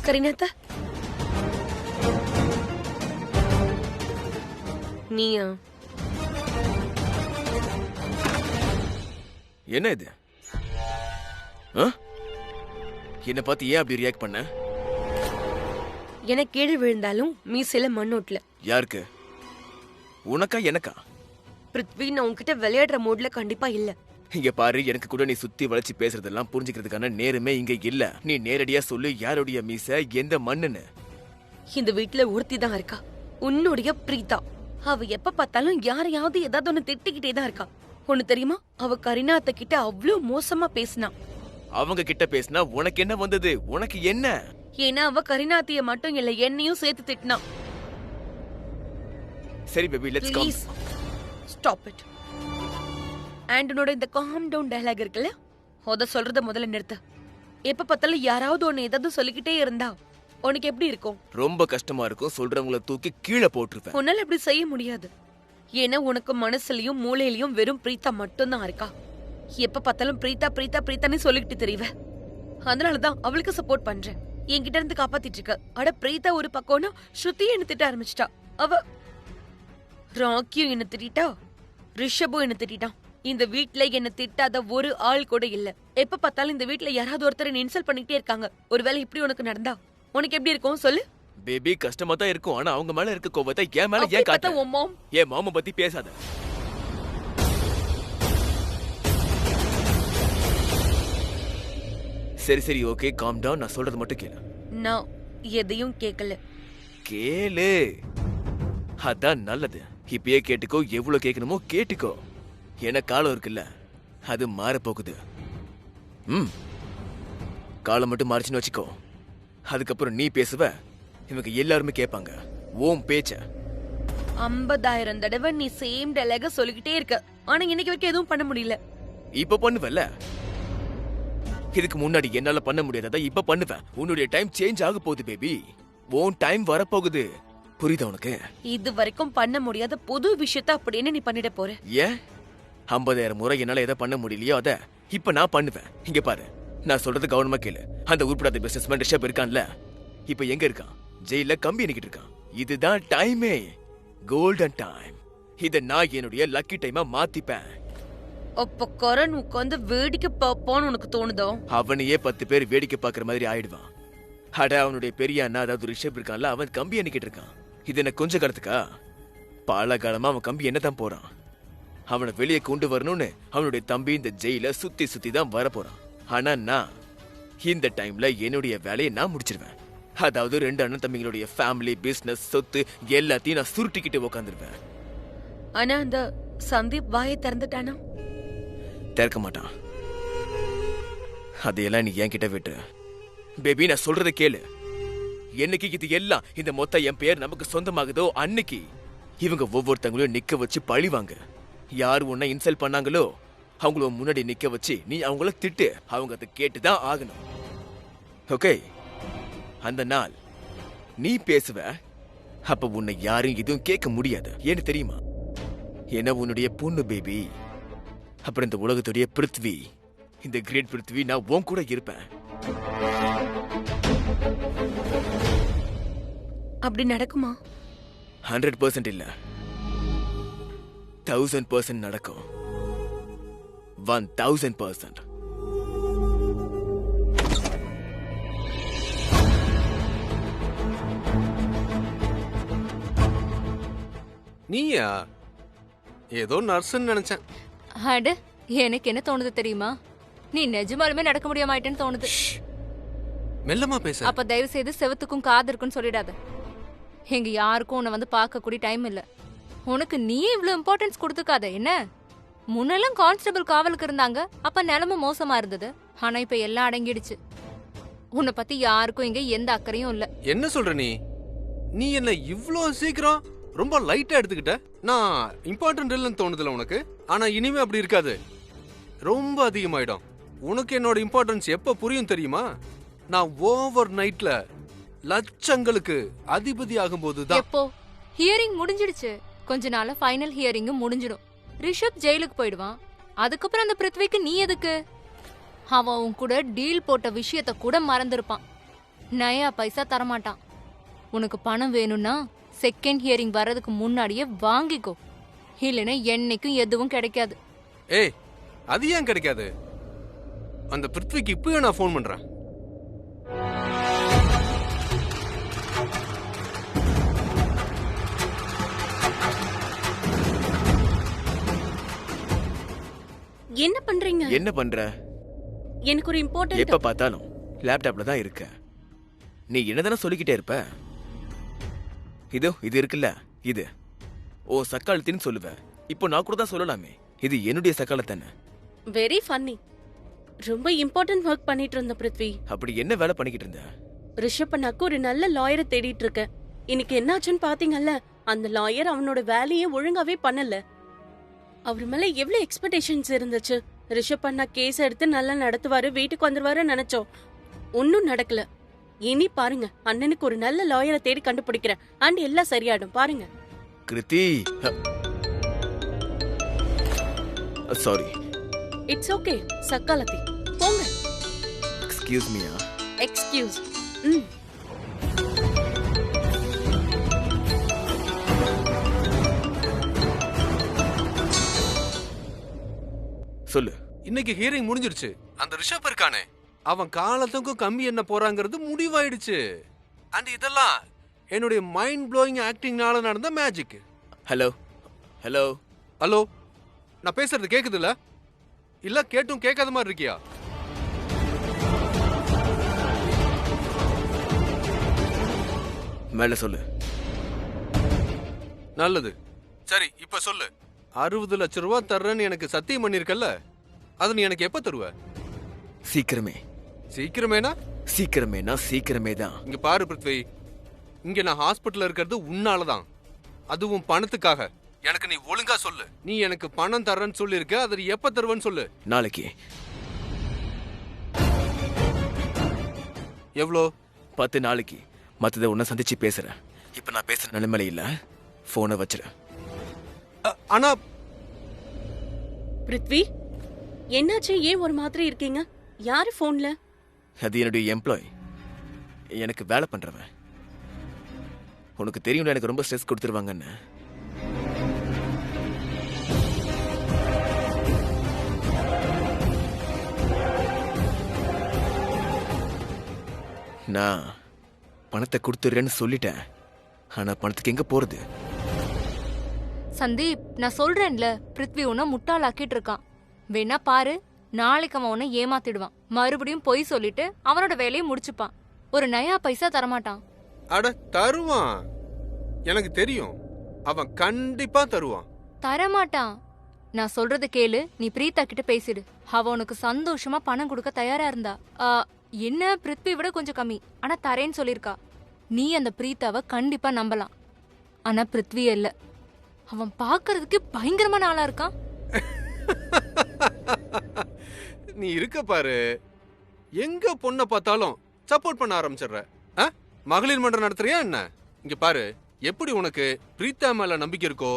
கரீனாத்தா, நீயா? என்ன இது? என்ன பார்த்து ஏன் அப்படி ரியாக்ட் பண்ண? எனக்கு கீழே விழுந்தாலும் மீசையில மண்ணோட்ல. யாருக்கு? உனக்கா எனக்கா? பிருத்வி, நான் உன்கிட்ட விளையாடுற மூட்ல கண்டிப்பா இல்ல. இங்க பாரு, எனக்கு கூட நீ சுத்தி வளைச்சு பேசுறதெல்லாம் புரிஞ்சுக்கிறதுக்கான நேரமே இங்க இல்ல. நீ நேரடியா சொல்லு, யாருடைய மீசை, எந்த மண்ணுன்னு. இந்த வீட்டுல ஒருத்தி தான் இருக்கா, உன்னுடைய பிரீதா. அவ எப்ப பார்த்தாலும் யாரையாவது ஏதாவது ஒண்ணு திட்டிக்கிட்டே தான் இருக்கா. ஒண்ணு தெரியுமா, அவ கரீனாத்த கிட்ட அவ்வளவு மோசமா பேசினா. அவங்க கிட்ட பேசினா உனக்கு என்ன வந்தது? உனக்கு என்ன? ஏன்னா அவ கரீனாத்திய மட்டும் இல்ல, என்னையும் சேர்த்து திட்டினா. சரி baby, let's come. Stop it. ஆண்டனோட இந்த காம் டவுன் டயலாக் இருக்குல்ல, அத சொல்றத முதல்ல நிறுத்து. எப்ப பார்த்தாலும் யாராவது ஒன்னு ஏதாவது சொல்லிக்கிட்டே இருந்தா உனக்கு எப்படி இருக்கும்? ரொம்ப கஷ்டமா இருக்கும். சொல்றவங்கள தூக்கி கீழே போட்டுருவேன். உன்னால அப்படி செய்ய முடியாது. ஏன்னா உனக்கு மனசுலயும் மூளையிலயும் வெறும் பிரீத்தா மட்டும்தான் இருக்கா. எப்ப பார்த்தாலும் பிரீத்தா பிரீத்தா பிரீத்தானே சொல்லிக்கிட்டு தெரியவ. அதனாலதான் அவளுக்கு சப்போர்ட் பண்றேன், என்கிட்ட இருந்து காப்பாத்திட்டு இருக்க. அட, பிரீத்தா ஒரு பக்கம்னா ஸ்ருதி என்ன திட்ட ஆரம்பிச்சிட்டா. அவ ராக்கியும் என்ன திட்டா, ரிஷபும் என்ன திட்டான். இந்த வீட்ல என்ன திட்டாத ஒரு ஆள் கூட இல்ல. எப்ப பார்த்தாலும் இந்த வீட்ல யாராவது ஒருத்தரை இன்சல்ட் பண்ணிக்கிட்டே இருக்காங்க. ஒருவேளை இப்படி உனக்கு நடந்தா உனக்கு எப்படி இருக்கும் சொல்லு? பேபி, கஷ்டமா தான் இருக்கும். ஆனா அவங்க மேல இருக்க கோவத்தை என் மேல ஏன் காட்ட? என் மாமா பத்தி பேசாத. சரி சரி, ஓகே, காம் டவுன். நான் சொல்றது மட்டும் கேளு. நான் எதையும் கேட்கல. கேளு, அதான் நல்லது. இப்பயே கேட்டுக்கோ, எவ்வளவு கேட்கணுமோ கேட்டுக்கோ. ஏன்னா காலம் இருக்குல்ல, அது மாற போகுது. காலம் மட்டும் மாறிச்சுன்னு வச்சுக்கோ, அதுக்கப்புறம் நீ பேசுவ, இவங்க எல்லாருமே கேட்பாங்க ஓம் பேச்ச. 50,000 தடவை நீ சேம் டயலாக சொல்லிக்கிட்டே இருக்க, ஆனா இன்னைக்கு வரைக்கும் எதுவும் பண்ண முடியல. இப்ப பண்ணுவல, இதுக்கு முன்னாடி என்னால பண்ண முடியாதா இப்ப பண்ணுவேன். உன்னுடைய டைம் சேஞ்ச் ஆக போகுது பேபி. உன் டைம் வரப்போகுது. புரியுதா உனக்கு? இது வரைக்கும் பண்ண முடியாத புது விஷயத்த அப்படின்னு நீ பண்ணிட போற. ஏன் 50,000 முறை என்னால எதை பண்ண முடியலையோ அத இப்ப நான் பண்ணுவேன். இங்க பாரு, நான் சொல்றது கவனமா கேளு. அந்த உருப்படாத பிசினஸ்மேன் ரிஷப் இருக்கான்ல, இப்ப எங்க இருக்கான்? ஜெயில கம்பி எண்ணிக்கிட்டு இருக்கான். இதுதான் டைமே, கோல்டன் டைம். இத நான் என்னுடைய லக்கி டைமா மாத்திப்பேன். அப்ப கரண் உட்காந்து வேடிக்கை பாப்பான்னு உனக்கு தோணுதோ? அவனையே 10 பேர் வேடிக்கை பாக்குற மாதிரி ஆயிடுவான். அட, அவனுடைய பெரிய அண்ணா, அதாவது ரிஷப் இருக்கான்ல, அவன் கம்பி எண்ணிக்கிட்டு இருக்கான். இது என்ன கொஞ்ச காலத்துக்கா? பல காலமா அவன் கம்பி என்னதான் போறான். அவனை வெளியே கொண்டு வரணும்னு அவனுடைய தம்பி இந்த ஜெயில சுத்தி சுத்தி தான் வர போறான். ஆனா நான் இந்த டைம்ல என்னுடைய வேலையை நான் முடிச்சிருவேன். அதாவது 2 அண்ணன் தம்பிங்களுடைய ஃபேமிலி, பிசினஸ், சொத்து எல்லாத்தையும் நான் சுருட்டிக்கிட்டு உட்காந்துருவேன். ஆனா அந்த சந்தீப் வாயை திறந்துட்டானா? திறக்க மாட்டான். அதையெல்லாம் நீ என்கிட்ட விட்டு. பேபி, நான் சொல்றத கேளு. என்னைக்கு இது எல்லாம் இந்த மொத்த என் பேர் நமக்கு சொந்தமாகுதோ அன்னைக்கு இவங்க ஒவ்வொருத்தங்களையும் நிக்க வச்சு பழிவாங்க. யார் உன்னை இன்சல்ட் பண்ணாங்களோ அவங்கள முன்னாடி நிக்க வச்சு நீ அவங்கள திட்டு. அவங்க அதை கேட்டுதான் ஆகணும். ஓகே? அந்த நாள் நீ பேசுவ, அப்ப உன்னை யாரும் எதுவும் கேட்க முடியாது. ஏன்னு தெரியுமா? ஏன்னா உன்னுடைய பொண்ணு பேபி, அப்புறம் இந்த உலகத்துடைய பிருத்வி, இந்த கிரேட் பிருத்வி, நான் உன் கூட இருப்பேன். அப்படி நடக்குமா? 100% இல்ல, 1000% நடக்கும். 1000%. நீயா? ஏதோ நர்ஸ்ன்னு நினைச்சேன். அட, எனக்கு என்ன தோணுது தெரியுமா? நீ நிஜமாலுமே நடக்க முடியாம தோணுது. மெல்லமா பேச. அப்ப தயவு செய்து செவத்துக்கும் காது இருக்குன்னு சொல்லிடாத. எங்க யாருக்கும் உன்னை வந்து பார்க்க கூடிய டைம் இல்ல. உனக்கு நீயே இவ்வளவு இம்பார்ட்டன்ஸ் கொடுத்துக்காத என்ன? முன்னெல்லாம் கான்ஸ்டபிள் காவலுக்கு இருந்தாங்க, அப்ப நிலைமை மோசமா இருந்தது. ஆனா இப்ப எல்லாம் அடங்கிடுச்சு. உன்னை பத்தி யாருக்கும் இங்க எந்த அக்கறையும் இல்ல. என்ன சொல்ற நீ? நீ என்ன இவ்ளோ சீக்கிரம் ரொம்ப லைட்டா எடுத்துக்கிட்ட? நான் இம்பார்ட்டன்ட் இல்லைன்னு தோணுதுல உனக்கு? ஆனா இனிமே அப்படி இருக்காது, ரொம்ப அதிகமாயிடும். உனக்கு என்னோட இம்பார்ட்டன்ஸ் எப்ப புரியும் தெரியுமா? நான் ஓவர் நைட்ல லட்சங்களுக்கு அதிபதி ஆகும்போது தான். எப்போ? ஹியரிங் முடிஞ்சிடுச்சு. கொஞ்ச நாள்ல ஃபைனல் ஹியரிங் முடிஞ்சிடும். ரிஷப் ஜெயிலுக்கு போயிடுவான். அதுக்கப்புறம் அந்த பிருத்விக்கு நீ எதுக்கு? அவன் உன் கூட டீல் போட்ட விஷயத்த கூட மறந்துருப்பான். நயா பைசா தரமாட்டான். உனக்கு பணம் வேணும்னா செகண்ட் ஹியரிங் வர்றதுக்கு முன்னாடியே வாங்கிக்கோ, இல்லைன்னா என்னைக்கும் எதுவும் கிடைக்காது. ஏய், அது ஏன் கிடைக்காது? அந்த பிருத்விக்கு இப்பவே நான் ஃபோன் பண்றேன். என்ன பண்றீங்க? என்ன பண்ற? எனக்கு ஒரு இம்பார்ட்டன்ட். எப்ப பார்த்தாலும் லேப்டாப்ல தான் இருக்க. நீ என்னதானே சொல்லிக்கிட்டே இருப்ப. இது இருக்குல்ல, இது ஓ சக்காலத்தின்னு சொல்லுவ. இப்போ நான் கூட தான் சொல்லலாமே, இது என்னுடைய சக்காலத்தானே. Very funny. ரொம்ப இம்பார்ட்டன்ட் ஒர்க் பண்ணிட்டு இருந்த பிருத்வி. அப்படி என்ன வேலை பண்ணிக்கிட்டு இருந்த? ரிஷப் அண்ணாக்கு ஒரு நல்ல லாயரை தேடிட்டு இருக்கேன். இன்னைக்கு என்னாச்சுன்னு பாத்தீங்கல்ல, அந்த லாயர் அவனோட வேலையை ஒழுங்காவே பண்ணல. அவர் மேல எவ்வளவு எக்ஸ்பெக்டேஷன்ஸ் இருந்துச்சு. ரிஷப் அண்ணா கேஸ் எடுத்து நல்லா நடத்துவாரு, வீட்டுக்கு வந்துருவாரு நினைச்சோம். ஒன்னும் நடக்கல. இனி பாருங்க, அண்ணனுக்கு ஒரு நல்ல லாயரை தேடி கண்டுபிடிக்கிறேன். அண்ட் எல்லாம் சரியாடும் பாருங்க. கிருத்தி, சாரி. இட்ஸ் ஓகே சக்காலத்தி, போங்க. எக்ஸ்கியூஸ் மீயா? எக்ஸ்கியூஸ். சொல்லு. இன்னைக்கு ஹியரிங் முடிஞ்சிருச்சு. அந்த ரிஷப் இருக்கானே, அவன் காலத்துக்கும் கம்மி என்ன போறாங்கிறது முடிவாயிடுச்சு. அண்ட் இதெல்லாம் என்னுடைய மைண்ட் ப்ளோயிங் ஆக்டிங்னால நடந்த மேஜிக். ஹலோ ஹலோ ஹலோ, நான் பேசுறது கேக்குது இல்ல? இல்ல கேட்டும் கேட்காத மாதிரி இருக்கியா? மேல சொல்லு. நல்லது. சரி, இப்ப சொல்லு. 60 லட்சம் ரூபாய் தர்றேன்னு எனக்கு சத்தியம் பண்ணிருக்கல, அது நீ எனக்கு எப்ப தருவ? சீக்கிரமே. சீக்கிரமேனா? சீக்கிரமே தான். இங்க பாரு பிருத்வி, இங்க நான் ஹாஸ்பிட்டல்ல இருக்கிறது உன்னாலதான், அதுவும் பணத்துக்காக. எனக்கு நீ ஒழுங்கா சொல்லு. நீ எனக்கு பணம் தர்றேன்னு சொல்லிருக்க, அதை நீ எப்ப தருவேன்னு சொல்லு. நாளைக்கு. எவ்வளோ? 10 நாளைக்கு. மத்தத உன்னை சந்திச்சு பேசுறேன். இப்ப நான் பேசுற நிலைமையில இல்ல, போனை வச்சிரு. ஆனா பிருத்வி, என்னாச்சு? ஏன் ஒரு மாதிரி இருக்கீங்க? யாரு போன்ல? அது என்னுடைய எம்ப்ளாய், எனக்கு வேலை பண்றவன். உனக்கு தெரியும் எனக்கு ரொம்ப ஸ்ட்ரெஸ் கொடுத்துருவாங்கன்னு. நான் பணத்தை கொடுத்துறேன்னு சொல்லிட்டேன். ஆனா பணத்துக்கு எங்க போறது? சந்தீப், நான் சொல்றேன்ல, பிருத்வி உன்னை முட்டாளாக்கிட்டு இருக்கான். வேணா பாரு, நாளைக்கு அவன் உன்னை ஏமாத்திடுவான். மறுபடியும் பொய் சொல்லிட்டு அவனோட வேலையை முடிச்சுப்பான். ஒரு நயா பைசா தரமாட்டான். அட தருவான், எனக்கு தெரியும். அவன் கண்டிப்பா தருவான். தரமாட்டான். நான் சொல்றத கேளு, நீ பிரீதா கிட்ட பேசிடு. அவ உனக்கு சந்தோஷமா பணம் கொடுக்க தயாரா இருந்தா. என்ன, பிருத்வி விட கொஞ்சம் கம்மி, ஆனா தரேன்னு சொல்லிருக்கா. நீ அந்த பிரீத்தாவை கண்டிப்பா நம்பலாம். ஆனா பிருத்வி இல்ல, அவன் பாக்குறதுக்கு பயங்கரமான ஆளா இருக்கான். நீ இருக்க பாரு, எங்க பொண்ணை பார்த்தாலும் சப்போர்ட் பண்ண ஆரம்பிச்சிடுற. மகளிர் மன்றம் நடத்துறியா என்ன? இங்க பாரு, எப்படி உனக்கு பிரீத்தா மேல நம்பிக்கை இருக்கோ,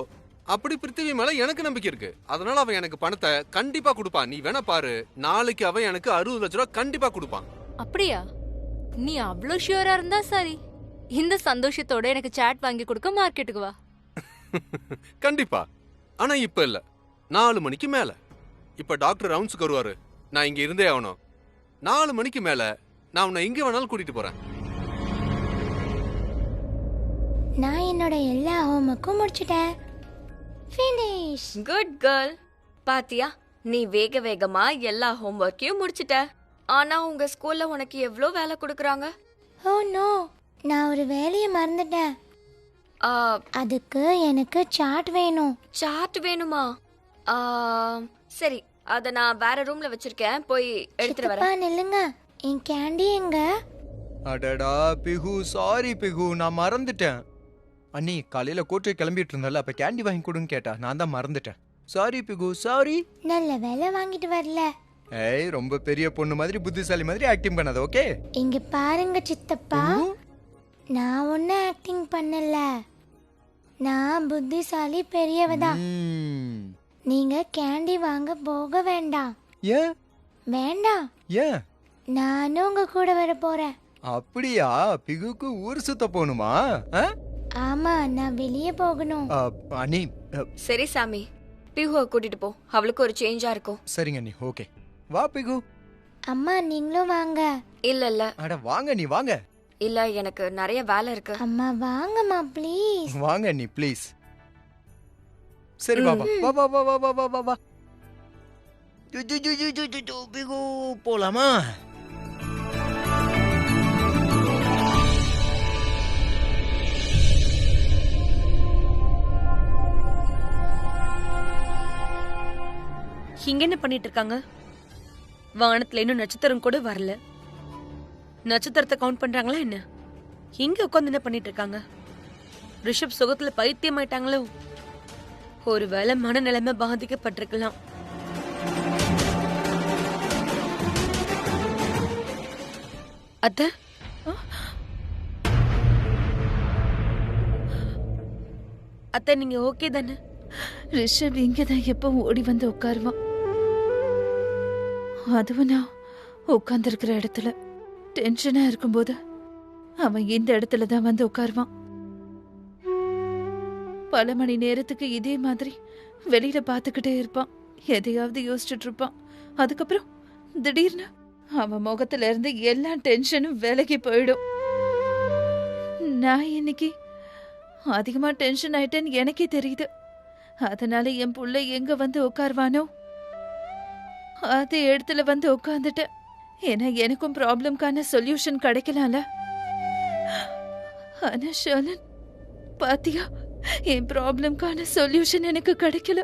அப்படி பிருத்திவி மேல எனக்கு நம்பிக்கை இருக்கு. அதனால அவன் எனக்கு பணத்தை கண்டிப்பா கொடுப்பான். நீ வேணா பாரு, நாளைக்கு அவன் எனக்கு 60 லட்சம் ரூபாய் கண்டிப்பா கொடுப்பான். அப்படியா? நீ அவ்வளவு ஷியூரா இருந்தா சரி. இந்த சந்தோஷத்தோட எனக்கு சாட் வாங்கி கொடுக்க மார்க்கெட்டுக்கு வா. கண்டிப்பா. ஆனா இப்ப இல்ல, 4 மணிக்கு மேல. இப்ப டாக்டர் ரவுண்ட்ஸ்க்கு வருவாரு, நான் இங்க இருந்தே ஆகணும். 4 மணிக்கு மேல நான் உன்னை எங்க வேணாலும் கூட்டிட்டு போறேன். நான் என்னோட எல்லா ஹோம்வொர்க்கும் முடிச்சிட்டேன். ஃபினிஷ். Good girl. பாத்தியா, நீ வேக வேகமா எல்லா ஹோம்வொர்க்கையும் முடிச்சிட்ட. ஆனா உங்க ஸ்கூல்ல உனக்கு எவ்ளோ வேலை கொடுக்கறாங்க? ஓ நோ, நான் ஒரு வேலையை மறந்துட்டேன். அதுக்கு எனக்கு சார்ட் வேணும். சார்ட் வேணுமா? சரி, அத நான் வேற ரூம்ல வச்சிருக்கேன், போய் எடுத்துட்டு வரேன். சித்தப்பா நில்லுங்க, என் கேண்டி எங்க? அடடா பிகு, சாரி பிகு, நான் மறந்துட்டேன். அண்ணி காலையில கோட்டை கிளம்பிட்டு இருந்தால, அப்ப கேண்டி வாங்கி கொடுன்னு கேட்டா, நான் தான் மறந்துட்டேன். சாரி பிகு, சாரி. நல்ல வேலை வாங்கிட்டு வரல. ஏய், ரொம்ப பெரிய பொண்ணு மாதிரி புத்திசாலி மாதிரி ஆக்டிங் பண்ணாத, ஓகே? இங்க பாருங்க சித்தப்பா, நான் ஒன்னும் ஆக்டிங் பண்ணல. நான் புத்திசாலி பெரியவதான். நீங்க கேண்டி வாங்க போக வேண்டாம். ஏன் வேண்டாம்? ஏன்? நானும் உங்க கூட வர போறேன். அப்படியா? பிகுக்கு ஊர் சுத்த போகணுமா? ஆ? ஆமா நான் வெளியே போகணும். அண்ணி சரி சாமி, பிஹுவை கூட்டிட்டு போ. அவளுக்கு ஒரு சேஞ்சா இருக்கும். சரிங்க அண்ணி, ஓகே. வா பிகு. அம்மா நீங்களும் வாங்க. இல்ல அட வாங்க நீ வாங்க. இல்ல, எனக்கு நிறைய வேலை இருக்கு. அம்மா வாங்கம்மா ப்ளீஸ். வாங்க நீ ப்ளீஸ். சரி பாபா, வா வா வா வா வா வா வா. பிகு போலாமா? இங்க என்ன பண்ணிட்டு இருக்காங்க? வானத்துல இன்னும் நட்சத்திரம் கூட வரல. நட்சத்திரத்தை கவுண்ட் பண்றாங்களா என்ன? இங்க உட்காந்து என்ன பண்ணிட்டு இருக்காங்க? ரிஷப் சுகத்துல பைத்தியமாயிட்டாங்களோ? ஒருவேளை மனநிலைமை பாதிக்கப்பட்டிருக்கலாம். அத்தை, அத்தை நீங்க ஓகே தானே? ரிஷப் இங்கதான் எப்போ ஓடி வந்து உட்காருவான். அதுவும் நான் உட்கார்ந்துருக்கிற இடத்துல டென்ஷனா இருக்கும்போது அவன் இந்த இடத்துல தான் வந்து உட்காருவான். பல மணி நேரத்துக்கு இதே மாதிரி வெளியில பாத்துக்கிட்டே இருப்பான். எதையாவது யோசிச்சுட்டு இருப்பான். அதுக்கப்புறம் திடீர்னு அவன் முகத்துல இருந்து எல்லா டென்ஷனும் விலகி போயிடும். நான் இன்னைக்கு அதிகமா டென்ஷன் ஆயிட்டேன்னு எனக்கே தெரியுது. அதனால என் புள்ள எங்க வந்து உட்கார்வானோ அதே இடத்துல வந்து உட்கார்ந்துட்டேன். ஏன்னா எனக்கும் ப்ராப்ளம்கான சொல்யூஷன் கிடைக்கலாம்ல. ஆனா ஷர்லன், பாத்தியா, என் ப்ராப்ளம்கான சொல்யூஷன் எனக்கு கிடைக்கல.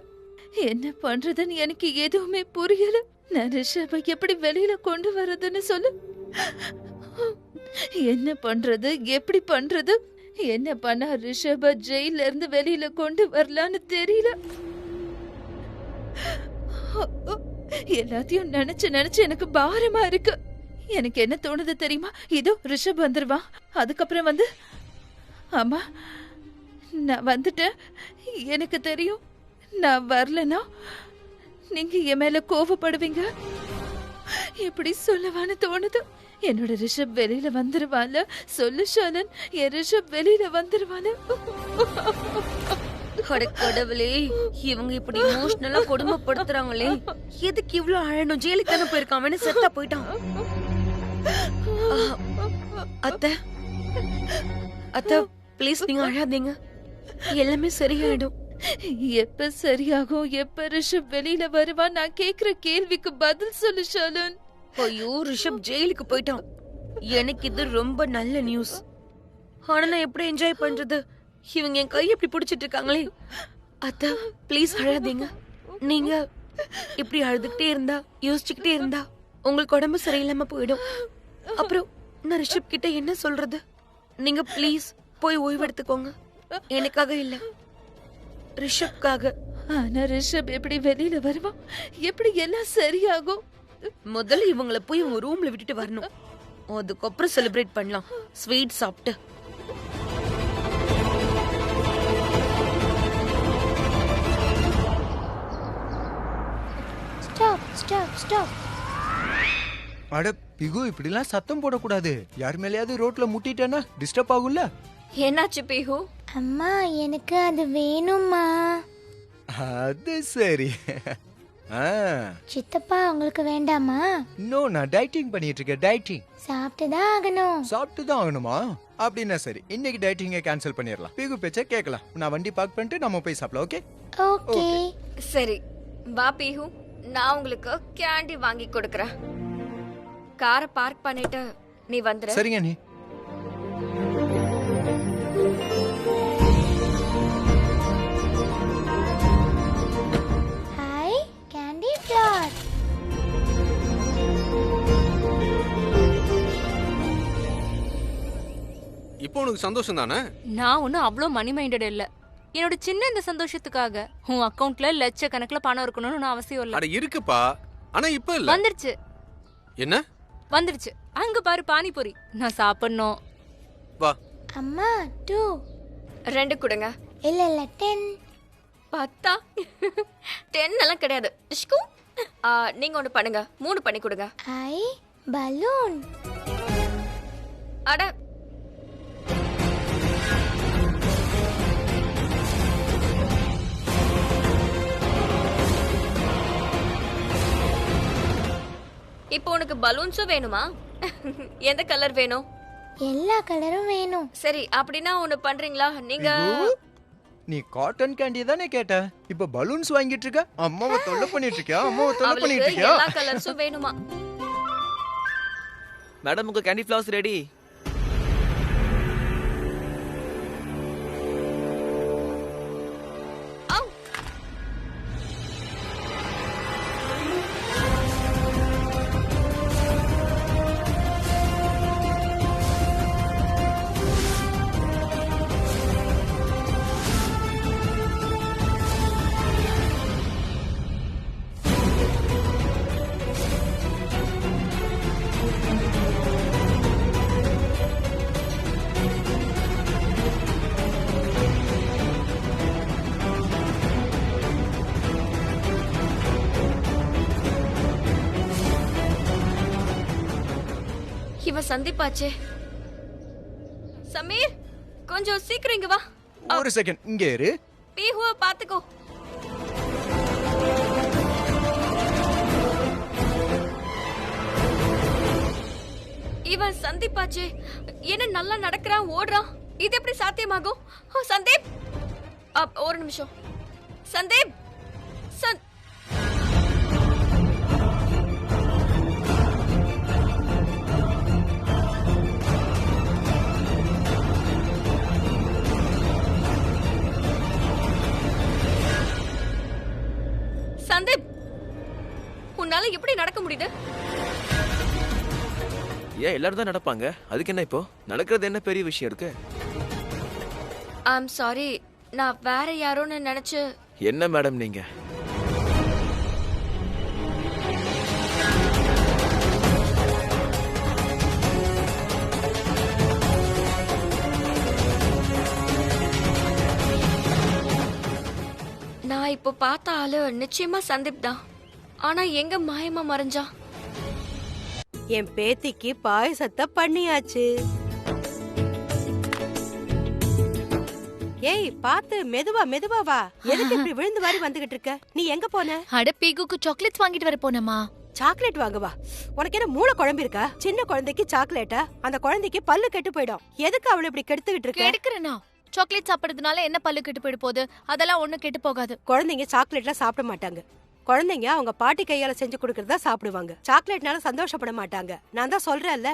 என்ன பண்றதுன்னு எனக்கு எதுவுமே புரியல. நான் ரிஷபை எப்படி வெளியில கொண்டு வர்றதுன்னு சொல்லு. என்ன பண்றது, எப்படி பண்றது, என்ன பண்ணா ரிஷப ஜெயில இருந்து வெளியில கொண்டு வரலான்னு தெரியல. எல்லாத்தையும் நினைச்சு நினைச்சு எனக்கு பாரமா இருக்கு. எனக்கு என்ன தோணுது தெரியுமா? இதோ ரிஷப் வந்துருவான். அதுக்கப்புறம் வந்து அம்மா நான் வந்துட்டேன். எனக்கு தெரியும் நான் வரலனா நீங்க என் மேல கோவப்படுவீங்க. எப்படி சொல்லவான்னு தோணுது. என்னோட ரிஷப் வெளியில வந்துருவால. சொல்லு ஷாலன், என் ரிஷப் வெளியில வந்துருவால. கடவுளே, இவங்க இப்படி இமோஷனலா கொடுமைப்படுத்துறாங்களே. எதுக்கு இவ்ளோ அழணும்? ஜெயிலுக்கு தானே போயிருக்கான். அவனே செத்தா போயிட்டான். அத்தை, அத்தை ப்ளீஸ் நீங்க அழாதீங்க. எல்லாமே சரியாயிடும். எப்ப சரியாகும்? எப்ப ரிஷப் வெளியில வருவான்? நான் கேக்குற கேள்விக்கு பதில் சொல்லு ஷாலன். ஐயோ, ரிஷப் ஜெயிலுக்கு போயிட்டான். எனக்கு இது ரொம்ப நல்ல நியூஸ். ஆனா நான் எப்படி என்ஜாய் பண்றது? இவங்க என் கை எப்படி பிடிச்சிட்டு இருக்காங்களே. அத்தை ப்ளீஸ் அழாதீங்க. நீங்க இப்படி அழுதுகிட்டே இருந்தா, யோசிச்சுக்கிட்டே இருந்தா உங்களுக்கு உடம்பு சரியில்லாம போயிடும். அப்புறம் நான் ரிஷப் கிட்ட என்ன சொல்றது? நீங்க ப்ளீஸ் போய் ஓய்வு எடுத்துக்கோங்க. எனக்காக இல்ல, ரிஷப்காக. ஆனா ரிஷப் எப்படி வெளியில வருவான்? எப்படி எல்லாம் சரியாகும்? முதல்ல இவங்கள போய் உங்க ரூம்ல விட்டுட்டு வரணும். அதுக்கப்புறம் செலிப்ரேட் பண்ணலாம் ஸ்வீட் சாப்பிட்டு. Stop stop stop. அட பிகு, இப்படிலாம் சத்தம் போடக்கூடாது. யார் மேலேயாவது ரோட்ல முட்டிட்டேன்னா டிஸ்டர்ப் ஆகும்ல. என்னாச்சு பிஹு? அம்மா எனக்கு அது வேணும்மா. அது சரி. சித்தப்பா உங்களுக்கு வேண்டாமா? நோ, நான் டயட்டிங் பண்ணிட்டு இருக்கேன். டயட்டிங் சாப்பிட்டுதான் ஆகணும். சாப்பிட்டு தான் ஆகணுமா? அப்படின்னா சரி, இன்னைக்கு டயட்டிங்கை கேன்சல் பண்ணிடலாம். பிகு பேச்ச கேட்கலாம். நான் வண்டி பார்க் பண்ணிட்டு நம்ம போய் சாப்பிடலாம். ஓகே ஓகே சரி வா பிஹு, நான் உங்களுக்கு கேண்டி வாங்கி கொடுக்கறேன். காரை பார்க் பண்ணிட்டு நீ வந்துரு. சரிங்க நீ. Hi candy flower. இப்போ உனக்கு சந்தோஷம் தானே? நான் ஒன்னும் அவ்வளோ மணி மைண்டட் இல்ல. என்னோட சின்ன இந்த சந்தோஷத்துக்காக உன் அக்கவுண்ட்ல லட்சக்கணக்குல பணம் இருக்கணும்னு அவசியம் இல்ல. அட இருக்குப்பா, ஆனா இப்ப இல்ல. வந்துருச்சு. என்ன வந்துருச்சு? அங்க பாரு பானிபூரி. நான் சாப்பிடணும். வா. அம்மா 2. 2 கொடுங்க. இல்ல இல்ல 10. 10 10 எல்லாம் கிடையாது. இஷ்கு, நீங்க ஒண்ணு பண்ணுங்க, 3 பண்ணி கொடுங்க. ஐ பலூன். அட இப்போ உனக்கு பலூன்ஸும் வேணுமா? எந்த கலர் வேணும்? எல்லா கலரும் வேணும். சரி, அப்படின்னா ஒண்ணு பண்றீங்களா நீங்க? பிகு, நீ காட்டன் கேண்டி தானே கேட்ட, இப்ப பலூன்ஸ் வாங்கிட்டு இருக்க. அம்மாவை தொல்லை பண்ணிட்டு இருக்கியா? அம்மாவை தொல்லை பண்ணிட்டு அவளுக்கு இருக்கியா? எல்லா கலர்ஸும் வேணுமா? மேடம் உங்க கேண்டி ஃபிளவர்ஸ் ரெடி. இவ சந்திப்பாச்சே. சமீர், கொஞ்சம் சீக்கிரம் இங்க வா. ஒரு செகண்ட் இங்கே இரு. பீஹுவ பாத்துக்கோ. இவன் சந்தீப்பாச்சே. என்ன நல்லா நடக்கிறான், ஓடுறான். இது எப்படி சாத்தியமாகும்? சந்தீப், ஒரு நிமிஷம். சந்தீப், சந்தீப், உன்னால எப்படி நடக்க முடியுது? ஏன் எல்லாரும் தான் நடப்பாங்க, அதுக்கு என்ன இப்போ? நடக்கிறது என்ன பெரிய விஷயம் இருக்கு? ஐம் சாரி, நான் வேற யாரோன்னு நினைச்சு. என்ன மேடம் நீங்க? நான் இப்போ பார்த்த ஆளு நிச்சயமா சந்தீப் தான். ஆனா எங்க மாயமா மறைஞ்சா? என் பேத்திக்கு பாயசத்தை பண்ணியாச்சு. ஏய் பாத்து, மெதுவா மெதுவா வா. எதுக்கு இப்படி விழுந்து வாரி வந்துகிட்டு இருக்க? நீ எங்க போன? அட பீகுக்கு சாக்லேட்ஸ் வாங்கிட்டு வர போனமா. சாக்லேட் வாங்க வா. உனக்கு என்ன மூளை குழம்பு இருக்கா? சின்ன குழந்தைக்கு சாக்லேட்டா? அந்த குழந்தைக்கு பல்லு கெட்டு போயிடும். எதுக்கு அவளை இப்படி கெடுத்துக்கிட்டு இருக்க? கெடுக்கிறேனா? சாக்லேட் சாப்பிடுறதுனால என்ன பல்லு கெட்டு போயிட போகுது? அதெல்லாம் ஒண்ணும் கெட்டு போகாது. குழந்தைங்க சாக்லேட்லாம் சாப்பிட மாட்டாங்க. குழந்தைங்க அவங்க பாட்டி கையால செஞ்சு கொடுக்கறதா சாப்பிடுவாங்க. சாக்லேட்னால சந்தோஷப்பட மாட்டாங்க. நான் தான் சொல்றேன்ல.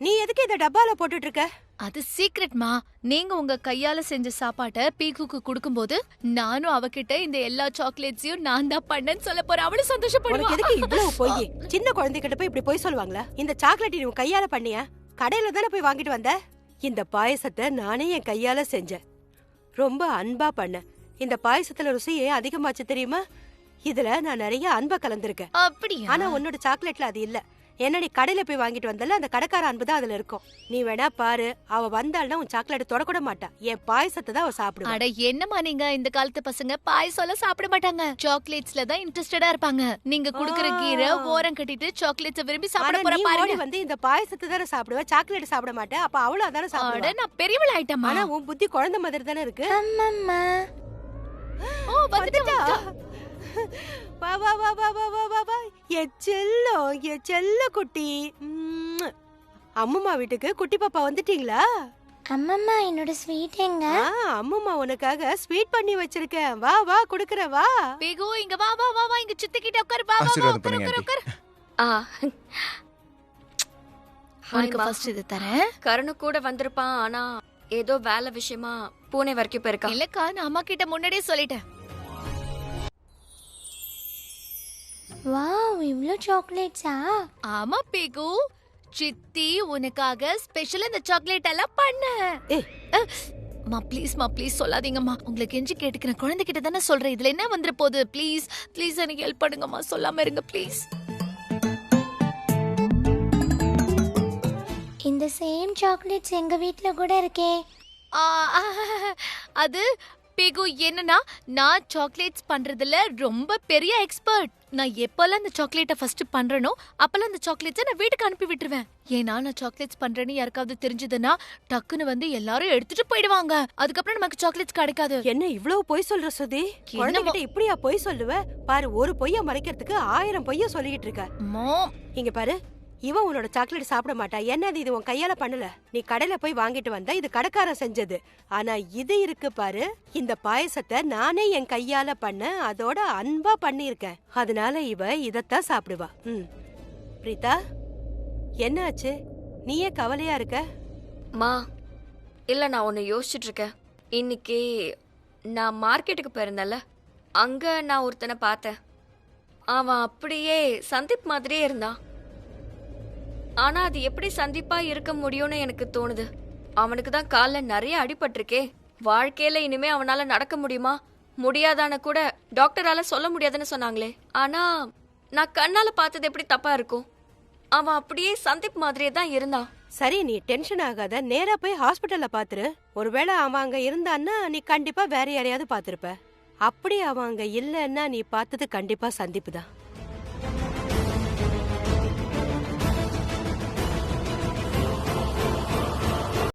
நீ எதுக்கு இத டப்பால போட்டுட்டு இருக்க? அது சீக்ரெட்மா. நீங்க உங்க கையால செஞ்ச சாப்பாட்டை பீகுக்கு கொடுக்கும்போது நானும் அவகிட்ட இந்த எல்லா சாக்லேட்ஸையும் நான் தான் பண்ணேன்னு சொல்ல போறேன். அவளும் சந்தோஷப்படுவா. உனக்கு எதுக்கு இவ்வளவு பொய்? சின்ன குழந்தைகிட்ட போய் இப்படி பொய் சொல்லுவாங்களா? இந்த சாக்லேட் நீ உன் கையால பண்ணியா? கடையில தானே போய் வாங்கிட்டு வந்த. இந்த பாயசத்தை நானே என் கையால செஞ்சேன். ரொம்ப அன்பா பண்ணேன். இந்த பாயசத்துல ருசியே அதிகமாச்சு தெரியுமா? இதுல நான் நிறைய அன்பா கலந்துருக்கேன். அப்படியா? ஆனா உன்னோட சாக்லேட்ல அது இல்ல. என்ன நீ கடையில போய் வாங்கிட்டு வந்தல, அந்த கடைக்கார அன்பு தான் அதுல இருக்கும். நீ வேணா பாரு, அவ வந்தாள்னா உன் சாக்லேட் தொடக்கூட மாட்டா. என் பாயசத்தை தான் அவ சாப்பிடுவா. அட என்னமா நீங்க, இந்த காலத்து பசங்க பாயசம் சாப்பிட மாட்டாங்க. சாக்லேட்ஸ்ல தான் இன்ட்ரெஸ்டடா இருப்பாங்க. நீங்க குடுக்குற கீரை ஓரம் கட்டிட்டு சாக்லேட்ஸ் விரும்பி சாப்பிட போற பாருங்க. வந்து இந்த பாயசத்தை தானே சாப்பிடுவ, சாக்லேட் சாப்பிட மாட்டேன். அப்ப அவளும் அதானே சாப்பிடுவா. அட நான் பெரியவள் ஆயிட்டமா. ஆனா உன் புத்தி குழந்தை மாதிரி தானே இருக்கு. அம்மம்மா. ஓ வந்துட்டா. வா வா வா வா வா வா வா வா. என் செல்ல குட்டி. அம்மா வீட்டுக்கு குட்டி பாப்பா வந்துட்டீங்களா? அம்மம்மா, என்னோட ஸ்வீட் எங்க? அம்மா உனக்காக ஸ்வீட் பண்ணி வச்சிருக்கேன். வா வா குடுக்குற வா. பேகோ இங்க வா வா வா வா, இங்க சித்தி கிட்ட உட்கார். வா வா ஆசீர்வாதம் பண்ணுங்க உட்கார். உனக்கு ஃபர்ஸ்ட் இது தரேன். கருணு கூட வந்திருப்பான். ஆனா ஏதோ வேலை விஷயமா பூனே வரைக்கும் போயிருக்கான். இல்லக்கா, நான் அம்மா கிட்ட முன்னாடியே சொல்லிட்டேன். வாவ், இவ்ளோ சாக்லேட்ஸா? ஆமா பேகு, சித்தி உனக்காக ஸ்பெஷல் இந்த சாக்லேட் எல்லாம் பண்ண. மா ப்ளீஸ் சொல்லாதீங்கம்மா. உங்களுக்கு கெஞ்சி கேட்டுக்கிறேன். குழந்தைகிட்ட தானே சொல்றேன். இதுல என்ன வந்துற போகுது? ப்ளீஸ் எனக்கு ஹெல்ப் பண்ணுங்கம்மா. சொல்லாம இருங்க ப்ளீஸ். இந்த சேம் சாக்லேட்ஸ் எங்க வீட்ல கூட இருக்கே. அது பிகு என்னன்னா நான் சாக்லேட்ஸ் பண்றதுல ரொம்ப பெரிய எக்ஸ்பர்ட். நான் எப்பெல்லாம் இந்த சாக்லேட்டை ஃபர்ஸ்ட் பண்றேனோ அப்பெல்லாம் இந்த சாக்லேட்ஸை நான் வீட்டுக்கு அனுப்பி விட்டுருவேன். ஏன்னா நான் சாக்லேட்ஸ் பண்றேன்னு யாருக்காவது தெரிஞ்சதுன்னா டக்குன்னு வந்து எல்லாரும் எடுத்துட்டு போயிடுவாங்க. அதுக்கப்புறம் நமக்கு சாக்லேட்ஸ் கிடைக்காது. என்ன இவ்வளவு பொய் சொல்ற சுதி? குழந்தைகிட்ட இப்படியா பொய் சொல்லுவ? பாரு, ஒரு பொய்ய மறைக்கிறதுக்கு 1000 பொய்ய சொல்லிட்டு இருக்க. மாம், இங்க பாரு, இவன் உன்னோட சாக்லேட் சாப்பிட மாட்டா. என்னது இது உன் கையால பண்ணல? நீ கடையில போய் வாங்கிட்டு வந்த, இது கடைக்காரன் செஞ்சது. ஆனா இது இருக்கு பாரு, இந்த பாயசத்தை நானே என் கையால பண்ண, அதோட அன்பா பண்ணியிருக்கேன். அதனால இவ இதத்தான் சாப்பிடுவா. பிரீதா, என்ன ஆச்சு? நீயே கவலையா இருக்க? மா இல்ல, நான் ஒன்னு யோசிச்சுட்டு இருக்கேன். இன்னைக்கு நான் மார்க்கெட்டுக்கு போயிருந்தேன்ல, அங்க நான் ஒருத்தனை பார்த்தேன். அவன் அப்படியே சந்தீப் மாதிரியே இருந்தான். ஆனா அது எப்படி சந்தீப்பா இருக்க முடியும்னு எனக்கு தோணுது. அவனுக்கு தான் கால்ல நிறைய அடிபட்டிருக்கே. வாழ்க்கையில இனிமே அவனால நடக்க முடியுமா முடியாதான்னு கூட டாக்டரால சொல்ல முடியாதுன்னு சொன்னாங்களே. ஆனா நான் கண்ணால பார்த்தது எப்படி தப்பா இருக்கும்? அவன் அப்படியே சந்தீப் மாதிரியே தான் இருந்தான். சரி, நீ டென்ஷன் ஆகாத, நேரா போய் ஹாஸ்பிட்டல்ல பாத்துரு. ஒருவேளை அவன் அங்க இருந்தான்னா நீ கண்டிப்பா வேற யாரையாவது பாத்திருப்ப. அப்படி அவன் அங்க இல்லன்னா நீ பார்த்தது கண்டிப்பா சந்தீப் தான்.